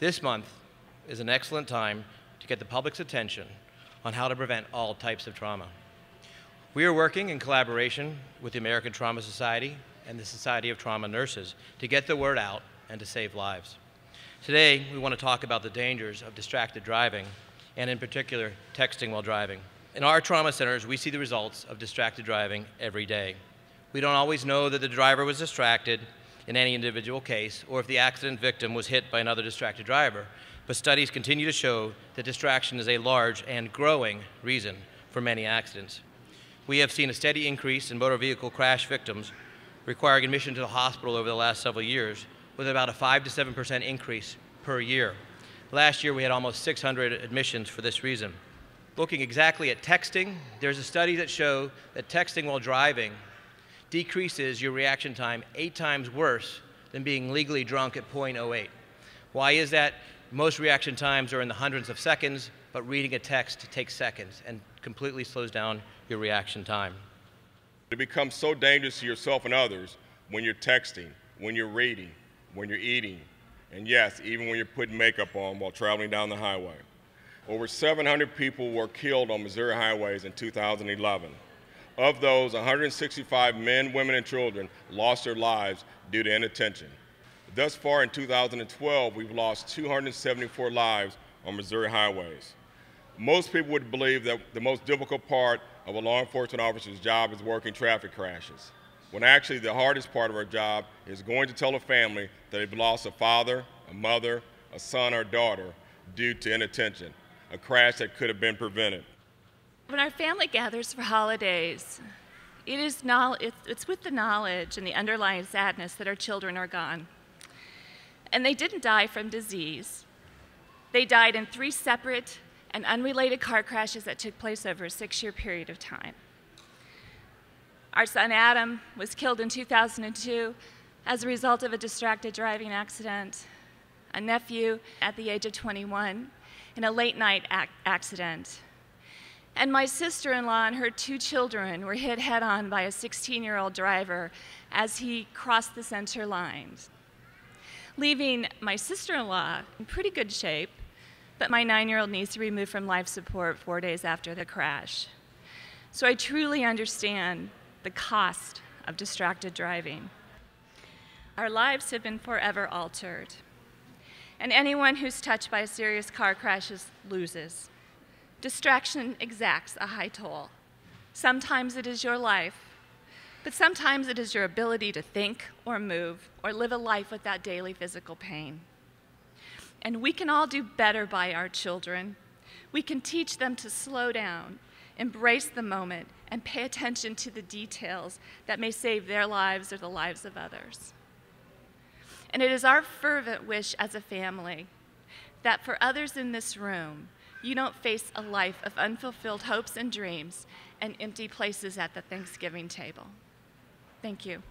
This month is an excellent time to get the public's attention on how to prevent all types of trauma. We are working in collaboration with the American Trauma Society and the Society of Trauma Nurses to get the word out and to save lives. Today, we want to talk about the dangers of distracted driving, and in particular, texting while driving. In our trauma centers, we see the results of distracted driving every day. We don't always know that the driver was distracted in any individual case, or if the accident victim was hit by another distracted driver, but studies continue to show that distraction is a large and growing reason for many accidents. We have seen a steady increase in motor vehicle crash victims requiring admission to the hospital over the last several years, with about a 5 to 7% increase per year. Last year, we had almost 600 admissions for this reason. Looking exactly at texting, there's a study that shows that texting while driving decreases your reaction time 8 times worse than being legally drunk at 0.08. Why is that? Most reaction times are in the hundreds of seconds, but reading a text takes seconds and completely slows down your reaction time. It becomes so dangerous to yourself and others when you're texting, when you're reading, when you're eating, and yes, even when you're putting makeup on while traveling down the highway. Over 700 people were killed on Missouri highways in 2011. Of those, 165 men, women, and children lost their lives due to inattention. Thus far in 2012, we've lost 274 lives on Missouri highways. Most people would believe that the most difficult part of a law enforcement officer's job is working traffic crashes, when actually the hardest part of our job is going to tell a family that they've lost a father, a mother, a son, or a daughter due to inattention, a crash that could have been prevented. When our family gathers for holidays, it's with the knowledge and the underlying sadness that our children are gone. And they didn't die from disease. They died in 3 separate and unrelated car crashes that took place over a 6-year period of time. Our son Adam was killed in 2002 as a result of a distracted driving accident. A nephew at the age of 21 in a late-night accident. And my sister-in-law and her 2 children were hit head-on by a 16-year-old driver as he crossed the center line, leaving my sister-in-law in pretty good shape, but my 9-year-old needs to be removed from life support 4 days after the crash. So I truly understand the cost of distracted driving. Our lives have been forever altered, and anyone who's touched by a serious car crash loses. Distraction exacts a high toll. Sometimes it is your life, but sometimes it is your ability to think or move or live a life without daily physical pain. And we can all do better by our children. We can teach them to slow down, embrace the moment, and pay attention to the details that may save their lives or the lives of others. And it is our fervent wish as a family that for others in this room, you don't face a life of unfulfilled hopes and dreams and empty places at the Thanksgiving table. Thank you.